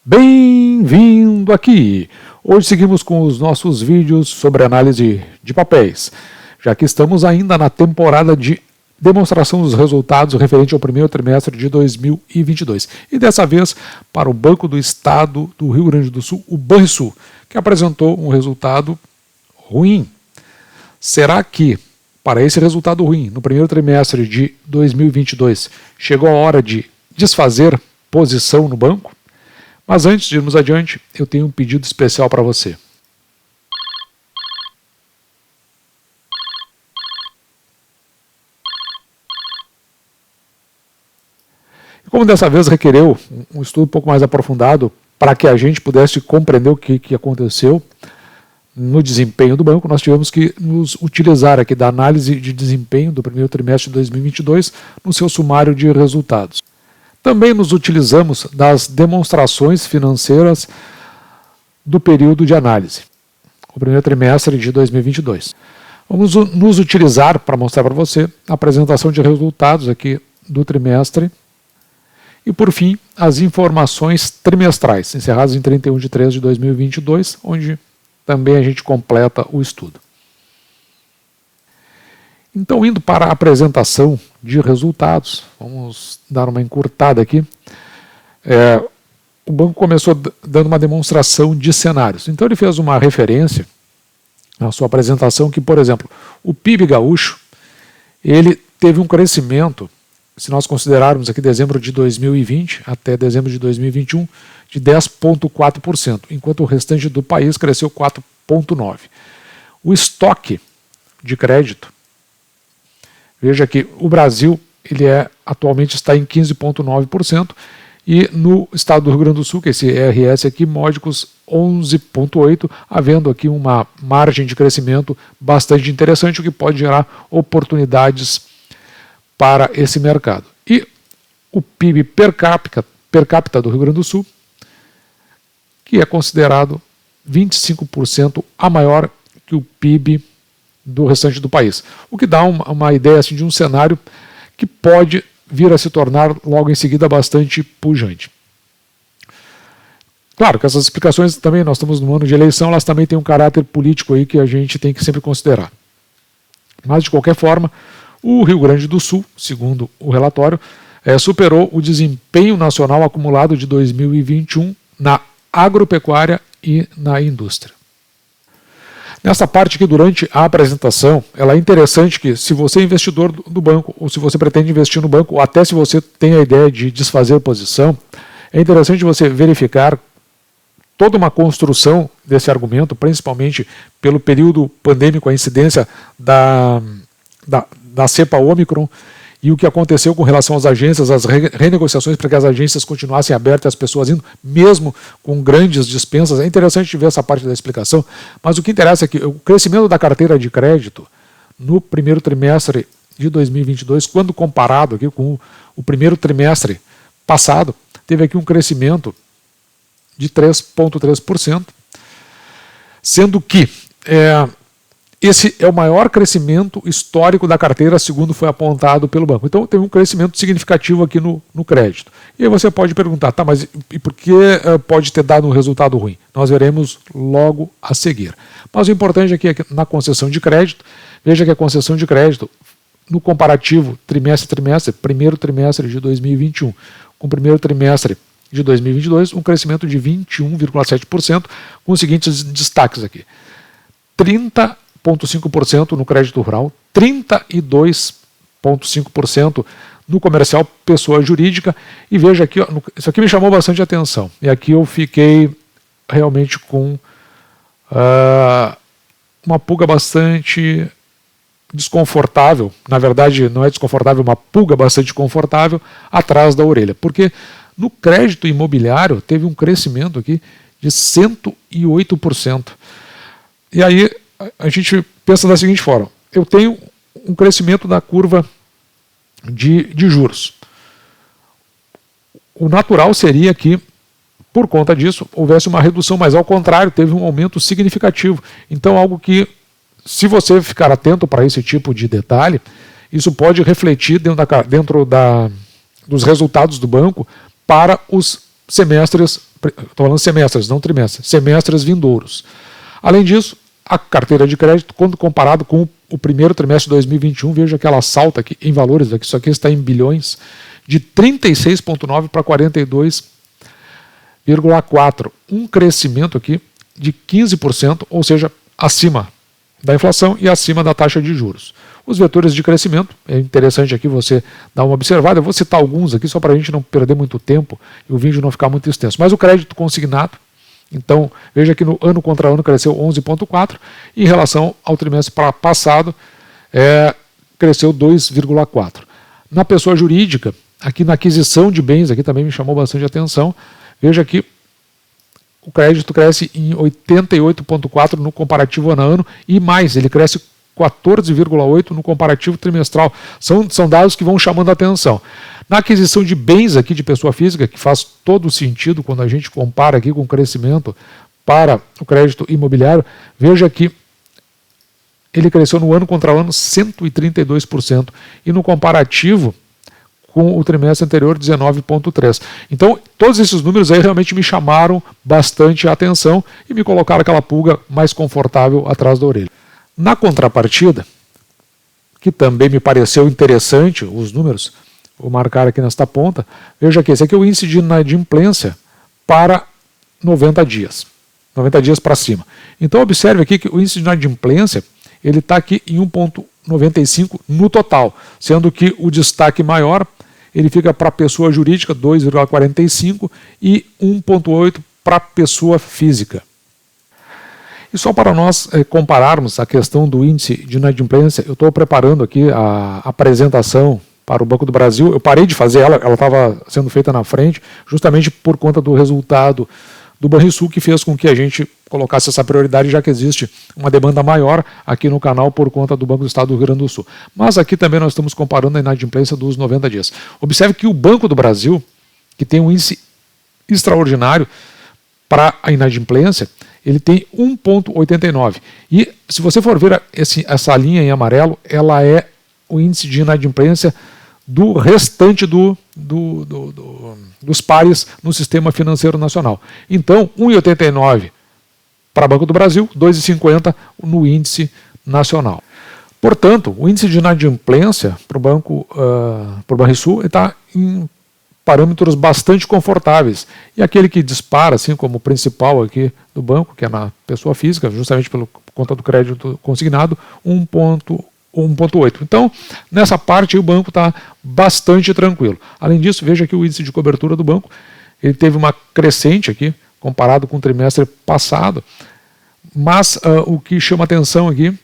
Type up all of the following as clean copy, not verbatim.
Bem-vindo aqui! Hoje seguimos com os nossos vídeos sobre análise de papéis, já que estamos ainda na temporada de demonstração dos resultados referente ao primeiro trimestre de 2022. E dessa vez para o Banco do Estado do Rio Grande do Sul, o Banrisul, que apresentou um resultado ruim. Será que, para esse resultado ruim, no primeiro trimestre de 2022, chegou a hora de desfazer posição no banco? Mas antes de irmos adiante, eu tenho um pedido especial para você. E como dessa vez requereu um estudo um pouco mais aprofundado para que a gente pudesse compreender o que aconteceu no desempenho do banco, nós tivemos que nos utilizar aqui da análise de desempenho do primeiro trimestre de 2022 no seu sumário de resultados. Também nos utilizamos das demonstrações financeiras do período de análise, o primeiro trimestre de 2022. Vamos nos utilizar para mostrar para você a apresentação de resultados aqui do trimestre e, por fim, as informações trimestrais, encerradas em 31 de 3 de 2022, onde também a gente completa o estudo. Então, indo para a apresentação de resultados, vamos dar uma encurtada aqui. O banco começou dando uma demonstração de cenários. Então, ele fez uma referência na sua apresentação que, por exemplo, o PIB gaúcho, ele teve um crescimento, se nós considerarmos aqui dezembro de 2020 até dezembro de 2021, de 10,4%, enquanto o restante do país cresceu 4,9%. O estoque de crédito, veja que o Brasil atualmente está em 15,9% e no estado do Rio Grande do Sul, que esse RS aqui, módicos 11,8%, havendo aqui uma margem de crescimento bastante interessante, o que pode gerar oportunidades para esse mercado. E o PIB per capita do Rio Grande do Sul, que é considerado 25% a maior que o PIB do restante do país. O que dá uma ideia assim, de um cenário que pode vir a se tornar logo em seguida bastante pujante. Claro que essas explicações também, nós estamos no ano de eleição, elas também têm um caráter político aí que a gente tem que sempre considerar. Mas, de qualquer forma, o Rio Grande do Sul, segundo o relatório, superou o desempenho nacional acumulado de 2021 na agropecuária e na indústria. Nessa parte aqui, durante a apresentação, ela é interessante que, se você é investidor do banco, ou se você pretende investir no banco, ou até se você tem a ideia de desfazer posição, é interessante você verificar toda uma construção desse argumento, principalmente pelo período pandêmico, a incidência da cepa Ômicron, e o que aconteceu com relação às agências, as renegociações para que as agências continuassem abertas, as pessoas indo, mesmo com grandes dispensas. É interessante ver essa parte da explicação, mas o que interessa é que o crescimento da carteira de crédito no primeiro trimestre de 2022, quando comparado aqui com o primeiro trimestre passado, teve aqui um crescimento de 3,3%, sendo que esse é o maior crescimento histórico da carteira, segundo foi apontado pelo banco. Então, tem um crescimento significativo aqui no crédito. E aí você pode perguntar, tá, mas e por que pode ter dado um resultado ruim? Nós veremos logo a seguir. Mas o importante aqui é que na concessão de crédito, veja que a concessão de crédito, no comparativo trimestre-trimestre, primeiro trimestre de 2021 com o primeiro trimestre de 2022, um crescimento de 21,7%, com os seguintes destaques aqui. 30,5% no crédito rural, 32,5% no comercial pessoa jurídica, e veja aqui, ó, isso aqui me chamou bastante atenção, e aqui eu fiquei realmente com uma pulga bastante desconfortável, na verdade não é desconfortável, uma pulga bastante confortável atrás da orelha, porque no crédito imobiliário teve um crescimento aqui de 108%. E aí a gente pensa da seguinte forma: eu tenho um crescimento da curva de juros. O natural seria que, por conta disso, houvesse uma redução, mas ao contrário, teve um aumento significativo. Então, algo que, se você ficar atento para esse tipo de detalhe, isso pode refletir dentro dos resultados do banco para os semestres, estou falando semestres, não trimestres, semestres vindouros. Além disso, a carteira de crédito, quando comparado com o primeiro trimestre de 2021, veja que ela salta aqui em valores, aqui, isso aqui está em bilhões, de 36,9 para 42,4. Um crescimento aqui de 15%, ou seja, acima da inflação e acima da taxa de juros. Os vetores de crescimento, é interessante aqui você dar uma observada, eu vou citar alguns aqui só para a gente não perder muito tempo e o vídeo não ficar muito extenso. Mas o crédito consignado, então veja que no ano contra ano cresceu 11,4% e em relação ao trimestre passado cresceu 2,4%. Na pessoa jurídica, aqui na aquisição de bens, aqui também me chamou bastante atenção, veja que o crédito cresce em 88,4% no comparativo ano a ano e mais, ele cresce 14,8% no comparativo trimestral. São dados que vão chamando a atenção. Na aquisição de bens aqui de pessoa física, que faz todo sentido quando a gente compara aqui com o crescimento para o crédito imobiliário, veja que ele cresceu no ano contra ano 132% e no comparativo com o trimestre anterior 19,3%. Então, todos esses números aí realmente me chamaram bastante a atenção e me colocaram aquela pulga mais confortável atrás da orelha. Na contrapartida, que também me pareceu interessante os números, vou marcar aqui nesta ponta, veja que esse aqui é o índice de inadimplência para 90 dias. 90 dias para cima. Então, observe aqui que o índice de inadimplência ele está aqui em 1,95 no total, sendo que o destaque maior ele fica para a pessoa jurídica, 2,45 e 1,8 para a pessoa física. E só para nós compararmos a questão do índice de inadimplência, eu estou preparando aqui a apresentação para o Banco do Brasil. Eu parei de fazer ela estava sendo feita na frente, justamente por conta do resultado do Banrisul, que fez com que a gente colocasse essa prioridade, já que existe uma demanda maior aqui no canal por conta do Banco do Estado do Rio Grande do Sul. Mas aqui também nós estamos comparando a inadimplência dos 90 dias. Observe que o Banco do Brasil, que tem um índice extraordinário para a inadimplência, ele tem 1,89. E se você for ver essa linha em amarelo, ela é o índice de inadimplência do restante dos pares no sistema financeiro nacional. Então, 1,89 para o Banco do Brasil, 2,50 no índice nacional. Portanto, o índice de inadimplência para o Banrisul está em parâmetros bastante confortáveis. E aquele que dispara, assim como o principal aqui do banco, que é na pessoa física, justamente pela conta do crédito consignado, 1,8. Então, nessa parte o banco está bastante tranquilo. Além disso, veja que o índice de cobertura do banco ele teve uma crescente aqui, comparado com o trimestre passado, mas o que chama atenção aqui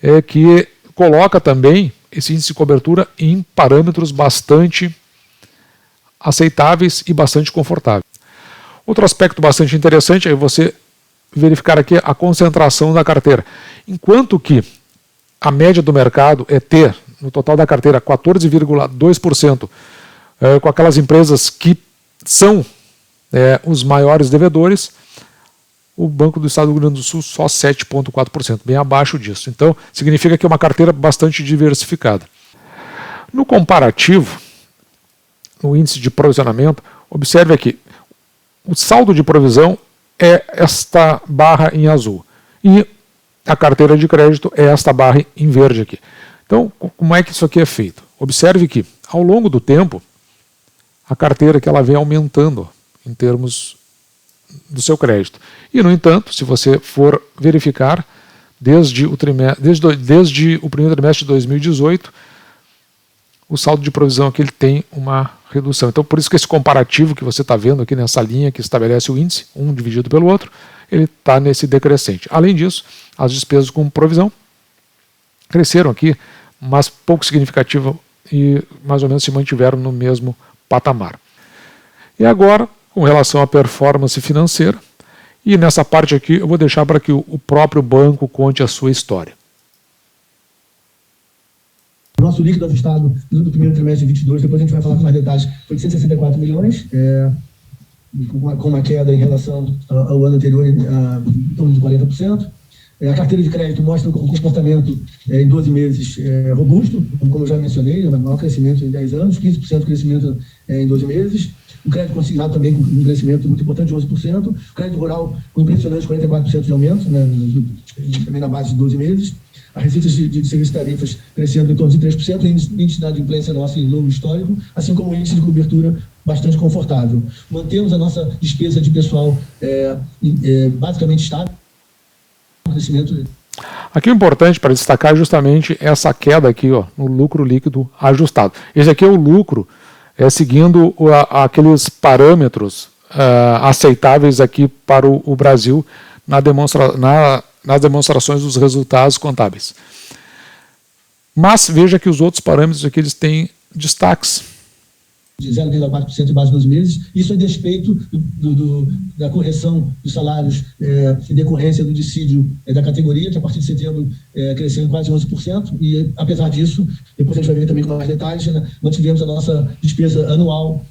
é que coloca também esse índice de cobertura em parâmetros bastante aceitáveis e bastante confortáveis. Outro aspecto bastante interessante é você verificar aqui a concentração da carteira. Enquanto que a média do mercado é ter, no total da carteira, 14,2%, com aquelas empresas que são os maiores devedores, o Banco do Estado do Rio Grande do Sul só 7,4%, bem abaixo disso. Então, significa que é uma carteira bastante diversificada. No comparativo, no índice de provisionamento, observe aqui, o saldo de provisão é esta barra em azul e a carteira de crédito é esta barra em verde aqui. Então, como é que isso aqui é feito? Observe que, ao longo do tempo, a carteira que ela vem aumentando em termos do seu crédito. E, no entanto, se você for verificar, desde o primeiro trimestre de 2018, o saldo de provisão aqui ele tem uma redução. Então, por isso que esse comparativo que você está vendo aqui nessa linha que estabelece o índice, um dividido pelo outro, ele está nesse decrescente. Além disso, as despesas com provisão cresceram aqui, mas pouco significativo e mais ou menos se mantiveram no mesmo patamar. E agora, com relação à performance financeira, e nessa parte aqui eu vou deixar para que o próprio banco conte a sua história. O nosso líquido ajustado do primeiro trimestre de 22, depois a gente vai falar com mais detalhes, foi de 164 milhões, com uma queda em relação ao ano anterior em torno de 40%. A carteira de crédito mostra um comportamento em 12 meses robusto, como eu já mencionei, o maior crescimento em 10 anos, 15% de crescimento em 12 meses. O crédito consignado também com um crescimento muito importante de 11%. O crédito rural com impressionante 44% de aumento, né, também na base de 12 meses. A receita de serviços e tarifas crescendo em torno de 3%, o índice de inadimplência nosso em longo histórico, assim como o índice de cobertura bastante confortável. Mantemos a nossa despesa de pessoal basicamente estável. Crescimento. Aqui o importante para destacar é justamente essa queda aqui, ó, no lucro líquido ajustado. Esse aqui é o lucro seguindo aqueles parâmetros aceitáveis aqui para o Brasil nas demonstrações dos resultados contábeis. Mas veja que os outros parâmetros aqui eles têm destaques. De 0,4% em base 12 meses, isso a despeito da correção dos salários em decorrência do dissídio da categoria, que a partir de setembro cresceu em quase 11%, e apesar disso, depois a gente vai ver também com mais detalhes, né, mantivemos a nossa despesa anual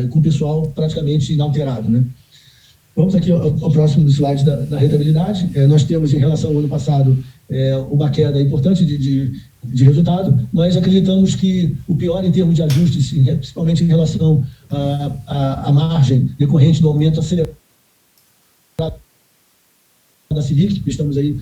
com o pessoal praticamente inalterado, né? Vamos aqui ao próximo slide da rentabilidade. Nós temos, em relação ao ano passado, uma queda importante de resultado, mas acreditamos que o pior em termos de ajustes, principalmente em relação à margem decorrente do aumento acelerado da Selic, estamos aí,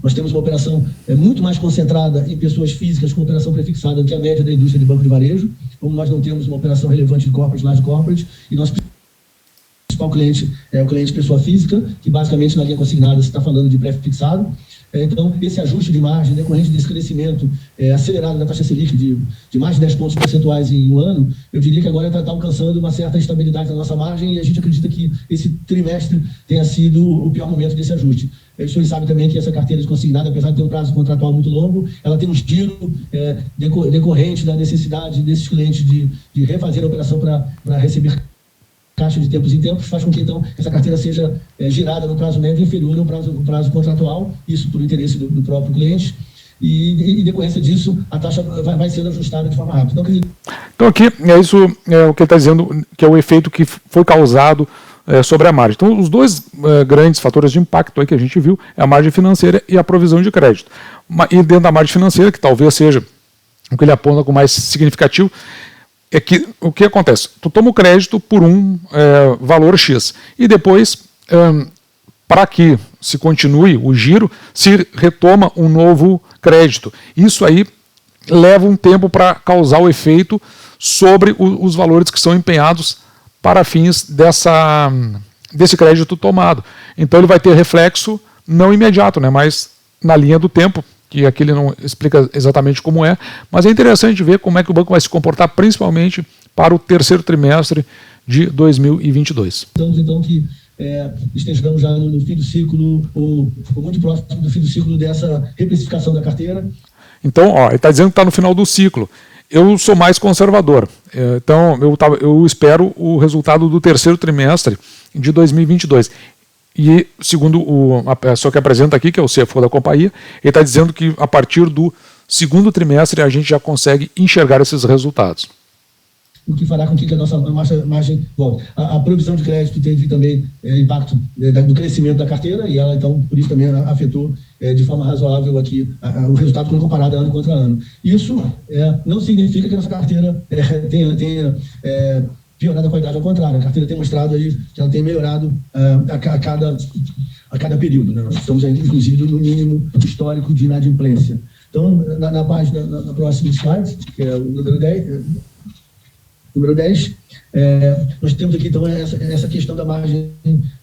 nós temos uma operação muito mais concentrada em pessoas físicas com operação prefixada do que a média da indústria de banco de varejo, como nós não temos uma operação relevante de corporate, large corporate, e nós o cliente é o cliente pessoa física, que basicamente na linha consignada se está falando de pré-fixado. Então, esse ajuste de margem decorrente desse crescimento acelerado da taxa Selic de mais de 10 pontos percentuais em um ano, eu diria que agora está alcançando uma certa estabilidade na nossa margem e a gente acredita que esse trimestre tenha sido o pior momento desse ajuste. Os senhores sabem também que essa carteira de consignada, apesar de ter um prazo contratual muito longo, ela tem um giro decorrente da necessidade desses clientes de refazer a operação para receber caixa de tempos em tempos, faz com que, então, essa carteira seja girada no prazo médio inferior ao prazo contratual, isso por interesse do próprio cliente, e em decorrência disso, a taxa vai sendo ajustada de forma rápida. Então aqui, o que ele está dizendo, que é o efeito que foi causado sobre a margem. Então, os dois grandes fatores de impacto aí que a gente viu é a margem financeira e a provisão de crédito. E dentro da margem financeira, que talvez seja o que ele aponta com mais significativo, é que o que acontece? Tu toma o crédito por um valor X e depois, para que se continue o giro, se retoma um novo crédito. Isso aí leva um tempo para causar o efeito sobre os valores que são empenhados para fins desse crédito tomado. Então ele vai ter reflexo não imediato, né, mas na linha do tempo, que aqui ele não explica exatamente como é, mas é interessante ver como é que o banco vai se comportar, principalmente para o terceiro trimestre de 2022. Então que estejamos já no fim do ciclo, ou muito próximo do fim do ciclo dessa reprecificação da carteira. Então, ele está dizendo que está no final do ciclo. Eu sou mais conservador, então eu espero o resultado do terceiro trimestre de 2022. E segundo a pessoa que apresenta aqui, que é o CFO da companhia, ele está dizendo que a partir do segundo trimestre a gente já consegue enxergar esses resultados. O que fará com que a nossa margem volte. A provisão de crédito teve também impacto do crescimento da carteira e ela, então, por isso também afetou de forma razoável aqui o resultado quando comparado ano contra ano. Isso não significa que a nossa carteira tenha piorado a qualidade, ao contrário. A carteira tem mostrado aí que ela tem melhorado a cada período, né? Nós estamos aí, inclusive, no mínimo histórico de inadimplência. Então, na página, na próxima slide, que é o número 10, nós temos aqui, então, essa questão da margem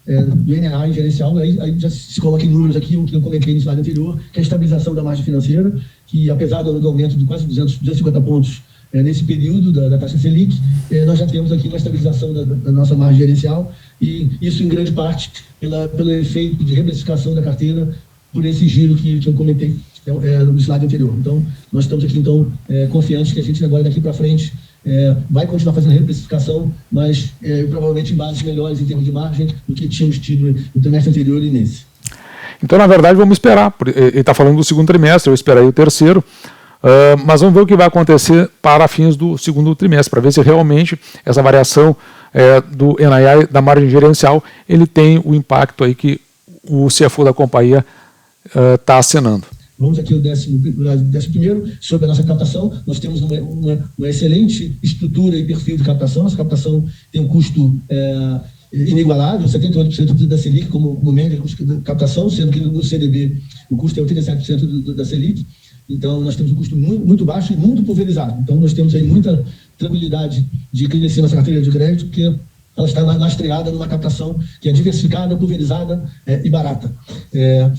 do NA em gerencial, aí já se coloca em números aqui, o que eu comentei no slide anterior, que é a estabilização da margem financeira, que apesar do aumento de quase 250 pontos nesse período da taxa Selic, nós já temos aqui uma estabilização da nossa margem gerencial, e isso em grande parte pelo efeito de reprecificação da carteira, por esse giro que eu comentei no slide anterior. Então, nós estamos aqui, então, confiantes que a gente agora daqui para frente vai continuar fazendo reprecificação, mas provavelmente em bases melhores em termos de margem do que tínhamos tido no trimestre anterior e nesse. Então, na verdade, vamos esperar. Ele está falando do segundo trimestre, eu esperei o terceiro, mas vamos ver o que vai acontecer para fins do segundo trimestre, para ver se realmente essa variação do NII, da margem gerencial, ele tem o impacto aí que o CFO da companhia está assinando. Vamos aqui ao 11º, sobre a nossa captação. Nós temos uma excelente estrutura e perfil de captação. Nossa captação tem um custo inigualável, 78% da Selic como média de custo de captação, sendo que no CDB o custo é 87% da Selic. Então, nós temos um custo muito baixo e muito pulverizado. Então, nós temos aí muita tranquilidade de crescer nossa carteira de crédito, porque ela está lastreada numa captação que é diversificada, pulverizada e barata.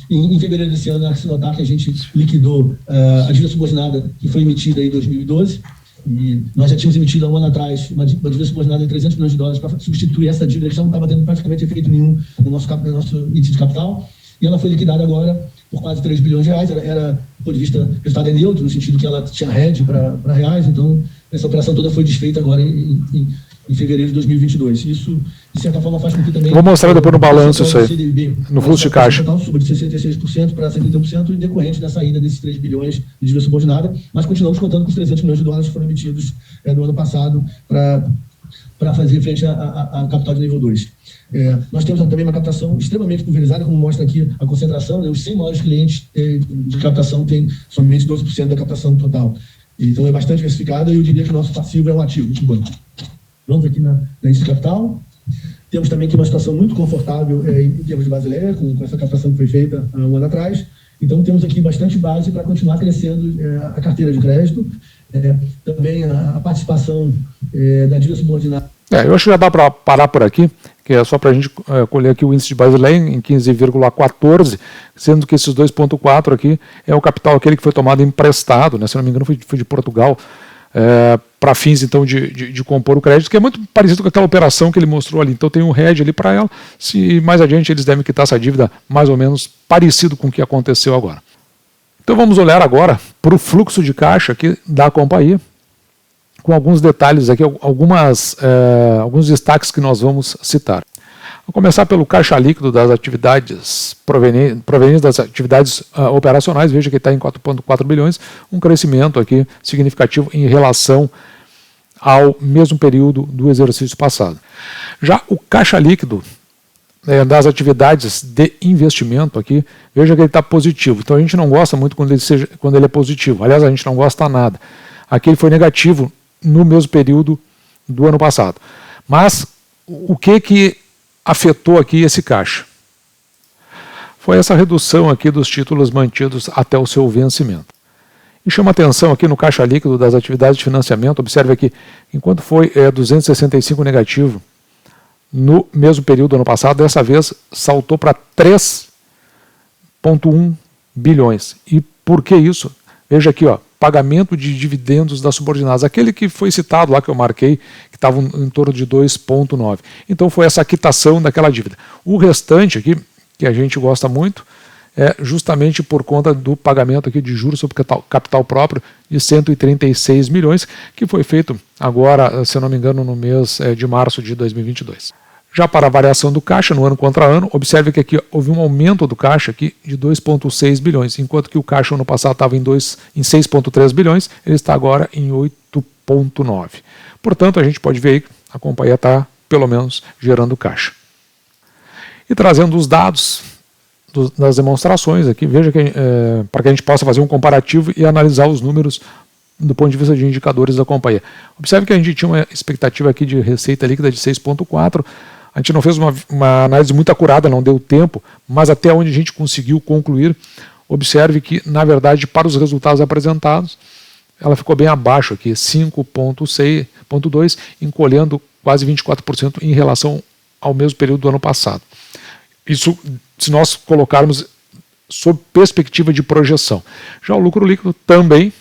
Em fevereiro desse ano, há que se notar que a gente liquidou a dívida subordinada que foi emitida em 2012, e nós já tínhamos emitido há um ano atrás uma dívida subordinada de $300 milhões para substituir essa dívida que já não estava tendo praticamente efeito nenhum no nosso índice de capital, e ela foi liquidada agora por quase R$3 bilhões. Era, do ponto de vista, o resultado é neutro, no sentido que ela tinha hedge para reais, então essa operação toda foi desfeita agora em fevereiro de 2022. Isso, de certa forma, faz com que também... Vou mostrar depois no balanço isso aí, no fluxo de caixa. Suba de 66% para 71%, em decorrente da saída desses 3 bilhões de dívida subordinada, mas continuamos contando com os $300 milhões que foram emitidos no ano passado para fazer frente a capital de nível 2. Nós temos também uma captação extremamente pulverizada, como mostra aqui a concentração, os 100 maiores clientes de captação têm somente 12% da captação total. Então é bastante diversificado, e eu diria que o nosso passivo é um ativo do banco. Vamos aqui na índice de capital. Temos também aqui uma situação muito confortável em termos de Basileia, com essa captação que foi feita há um ano atrás. Então temos aqui bastante base para continuar crescendo a carteira de crédito. Também a participação da dívida subordinada. Eu acho que já dá para parar por aqui, que é só para a gente colher aqui o índice de Basileia em 15,14, sendo que esses 2,4 aqui é o capital aquele que foi tomado emprestado, né? Se não me engano foi de Portugal, para fins então de compor o crédito, que é muito parecido com aquela operação que ele mostrou ali. Então tem um hedge ali para ela, se mais adiante eles devem quitar essa dívida mais ou menos parecido com o que aconteceu agora. Então vamos olhar agora para o fluxo de caixa aqui da companhia, com alguns detalhes aqui, alguns destaques que nós vamos citar. Vou começar pelo caixa líquido das atividades provenientes das atividades operacionais. Veja que está em 4,4 bilhões, um crescimento aqui significativo em relação ao mesmo período do exercício passado. Já o caixa líquido das atividades de investimento aqui, veja que ele está positivo. Então a gente não gosta muito quando ele é positivo. Aliás, a gente não gosta nada. Aqui ele foi negativo no mesmo período do ano passado. Mas o que afetou aqui esse caixa? Foi essa redução aqui dos títulos mantidos até o seu vencimento. E chama atenção aqui no caixa líquido das atividades de financiamento, observe aqui, enquanto foi 265 negativo no mesmo período do ano passado, dessa vez saltou para 3,1 bilhões. E por que isso? Veja aqui, pagamento de dividendos das subordinadas, aquele que foi citado lá que eu marquei, que estava em torno de 2,9. Então foi essa quitação daquela dívida. O restante aqui, que a gente gosta muito, é justamente por conta do pagamento aqui de juros sobre capital próprio de 136 milhões, que foi feito agora, se eu não me engano, no mês de março de 2022. Já para a variação do caixa no ano contra ano, observe que aqui houve um aumento do caixa aqui de 2,6 bilhões, enquanto que o caixa ano passado estava em 6,3 bilhões, ele está agora em 8,9. Portanto, a gente pode ver aí que a companhia está, pelo menos, gerando caixa. E trazendo os dados das demonstrações aqui, veja que para que a gente possa fazer um comparativo e analisar os números do ponto de vista de indicadores da companhia. Observe que a gente tinha uma expectativa aqui de receita líquida de 6,4. A gente não fez uma análise muito acurada, não deu tempo, mas até onde a gente conseguiu concluir, observe que, na verdade, para os resultados apresentados, ela ficou bem abaixo aqui, 5,2, encolhendo quase 24% em relação ao mesmo período do ano passado. Isso se nós colocarmos sob perspectiva de projeção. Já o lucro líquido também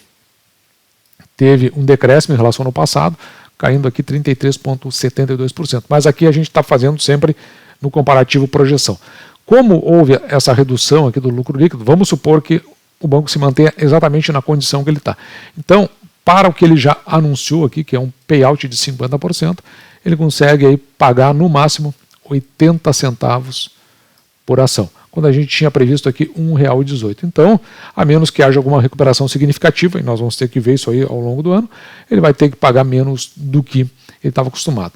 teve um decréscimo em relação ao passado, caindo aqui 33,72%. Mas aqui a gente está fazendo sempre no comparativo projeção. Como houve essa redução aqui do lucro líquido, vamos supor que o banco se mantenha exatamente na condição que ele está. Então, para o que ele já anunciou aqui, que é um payout de 50%, ele consegue aí pagar no máximo 80 centavos por ação, quando a gente tinha previsto aqui R$ 1,18. Então, a menos que haja alguma recuperação significativa, e nós vamos ter que ver isso aí ao longo do ano, ele vai ter que pagar menos do que ele estava acostumado.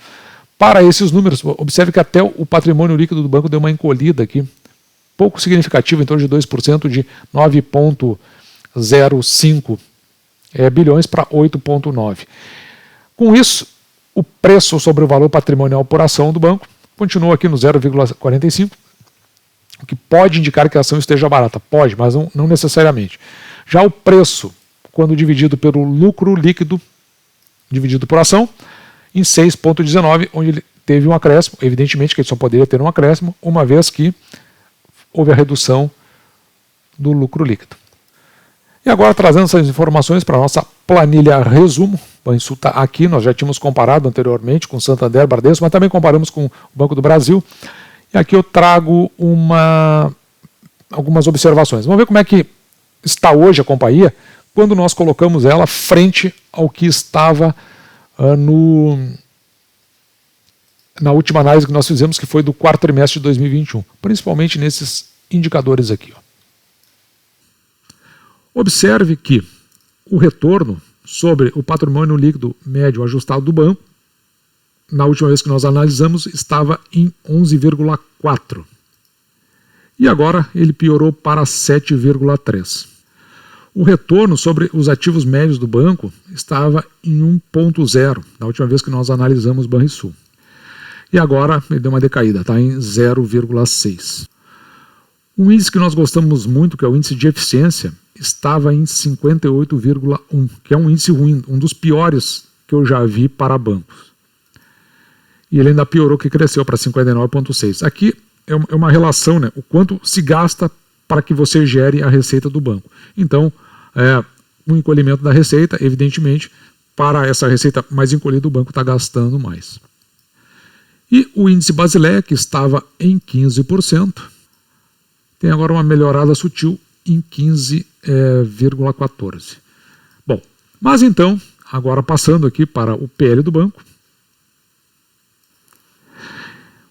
Para esses números, observe que até o patrimônio líquido do banco deu uma encolhida aqui, pouco significativa, em torno de 2%, de 9,2 0,5 bilhões para 8,9. Com isso, o preço sobre o valor patrimonial por ação do banco continua aqui no 0,45, o que pode indicar que a ação esteja barata. Pode, mas não necessariamente. Já o preço, quando dividido pelo lucro líquido, dividido por ação, em 6,19, onde ele teve um acréscimo. Evidentemente que ele só poderia ter um acréscimo, uma vez que houve a redução do lucro líquido. E agora, trazendo essas informações para a nossa planilha resumo. O Banrisul está aqui, nós já tínhamos comparado anteriormente com Santander, Bradesco, mas também comparamos com o Banco do Brasil. E aqui eu trago algumas observações. Vamos ver como é que está hoje a companhia quando nós colocamos ela frente ao que estava na última análise que nós fizemos, que foi do quarto trimestre de 2021, principalmente nesses indicadores aqui. Observe que o retorno sobre o patrimônio líquido médio ajustado do banco, na última vez que nós analisamos, estava em 11,4. E agora ele piorou para 7,3. O retorno sobre os ativos médios do banco estava em 1,0, na última vez que nós analisamos o Banrisul. E agora ele deu uma decaída, está em 0,6. Um índice que nós gostamos muito, que é o índice de eficiência, estava em 58,1, que é um índice ruim, um dos piores que eu já vi para bancos. E ele ainda piorou, que cresceu para 59,6. Aqui é uma relação, né, o quanto se gasta para que você gere a receita do banco. Então, o encolhimento da receita, evidentemente, para essa receita mais encolhida, o banco está gastando mais. E o índice Basileia, que estava em 15%, tem agora uma melhorada sutil em 15,14. Bom, mas então, agora passando aqui para o PL do banco.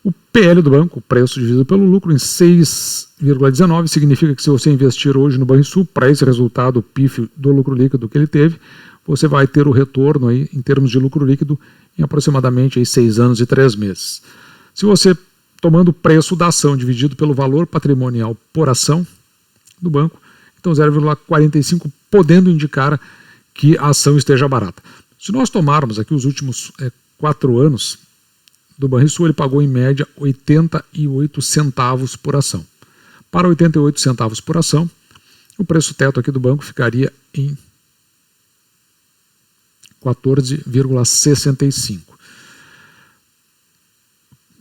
O PL do banco, o preço dividido pelo lucro, em 6,19, significa que se você investir hoje no Banrisul, para esse resultado pífio do lucro líquido que ele teve, você vai ter o retorno aí, em termos de lucro líquido, em aproximadamente aí 6 anos e 3 meses. Se você, tomando o preço da ação dividido pelo valor patrimonial por ação do banco, então 0,45, podendo indicar que a ação esteja barata. Se nós tomarmos aqui os últimos 4 anos do Banrisul, ele pagou em média 88 centavos por ação. Para 88 centavos por ação, o preço teto aqui do banco ficaria em 14,65.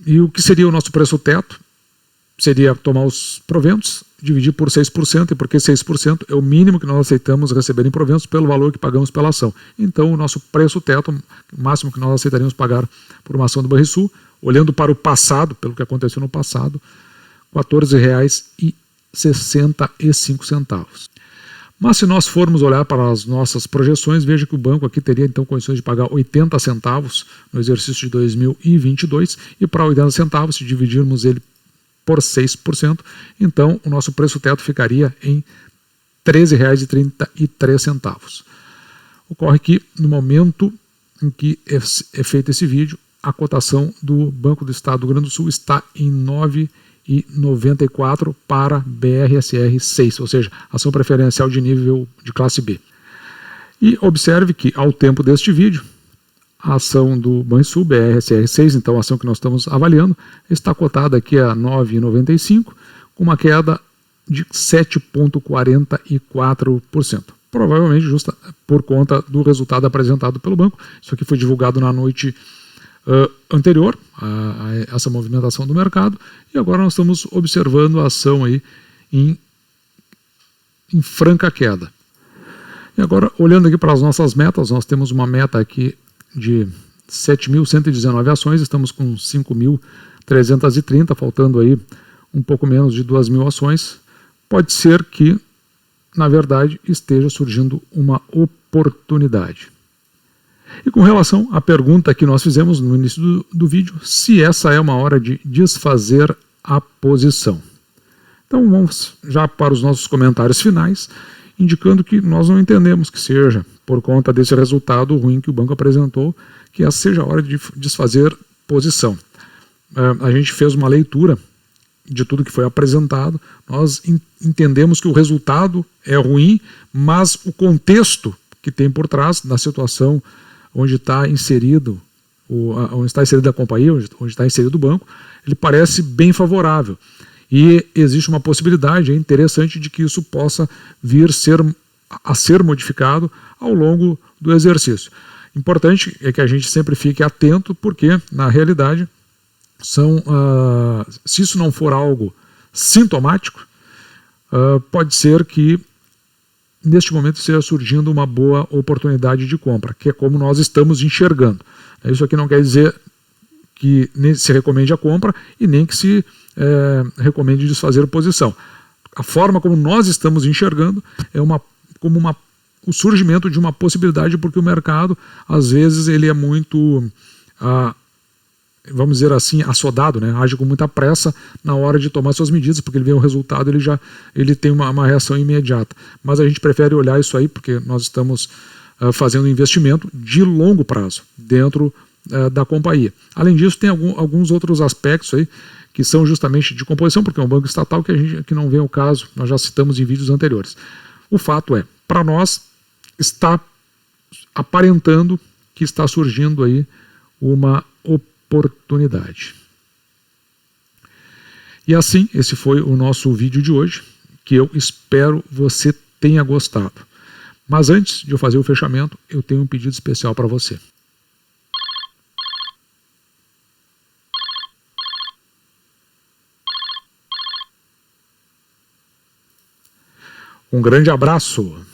E o que seria o nosso preço teto? Seria tomar os proventos, dividir por 6%, e porque 6% é o mínimo que nós aceitamos receber em proventos pelo valor que pagamos pela ação. Então, o nosso preço teto, o máximo que nós aceitaríamos pagar por uma ação do Banrisul, olhando para o passado, pelo que aconteceu no passado, R$ 14,65. Mas se nós formos olhar para as nossas projeções, veja que o banco aqui teria então condições de pagar 80 centavos no exercício de 2022, e para 80 centavos, se dividirmos ele por 6%, então o nosso preço teto ficaria em R$ 13,33. Ocorre que no momento em que é feito esse vídeo, a cotação do Banco do Estado do Rio Grande do Sul está em 9,94 para BRSR 6, ou seja, ação preferencial de nível de classe B. E observe que ao tempo deste vídeo, a ação do Banrisul, BRSR 6, então a ação que nós estamos avaliando, está cotada aqui a 9,95, com uma queda de 7,44%. Provavelmente justa por conta do resultado apresentado pelo banco. Isso aqui foi divulgado na noite anterior a essa movimentação do mercado, e agora nós estamos observando a ação aí em franca queda. E agora, olhando aqui para as nossas metas, nós temos uma meta aqui de 7.119 ações, estamos com 5.330, faltando aí um pouco menos de 2.000 ações. Pode ser que, na verdade, esteja surgindo uma oportunidade. E com relação à pergunta que nós fizemos no início do vídeo, se essa é uma hora de desfazer a posição. Então vamos já para os nossos comentários finais, indicando que nós não entendemos que seja por conta desse resultado ruim que o banco apresentou, que essa seja a hora de desfazer posição. A gente fez uma leitura de tudo que foi apresentado, nós entendemos que o resultado é ruim, mas o contexto que tem por trás da situação onde está inserido, onde está inserida a companhia, onde está inserido o banco, ele parece bem favorável. E existe uma possibilidade interessante de que isso possa vir a ser modificado ao longo do exercício. Importante é que a gente sempre fique atento, porque, na realidade, se isso não for algo sintomático, pode ser que neste momento esteja surgindo uma boa oportunidade de compra, que é como nós estamos enxergando. Isso aqui não quer dizer que nem se recomende a compra e nem que se recomende desfazer posição. A forma como nós estamos enxergando é como o surgimento de uma possibilidade, porque o mercado, às vezes, ele é muito, vamos dizer assim, assodado, né? Age com muita pressa na hora de tomar suas medidas, porque ele vê o resultado, ele tem uma reação imediata. Mas a gente prefere olhar isso aí, porque nós estamos fazendo um investimento de longo prazo dentro da companhia. Além disso, tem alguns outros aspectos aí que são justamente de composição, porque é um banco estatal que a gente aqui não vem ao caso, nós já citamos em vídeos anteriores. O fato é, para nós, está aparentando que está surgindo aí uma oportunidade. E assim, esse foi o nosso vídeo de hoje, que eu espero você tenha gostado. Mas antes de eu fazer o fechamento, eu tenho um pedido especial para você. Um grande abraço!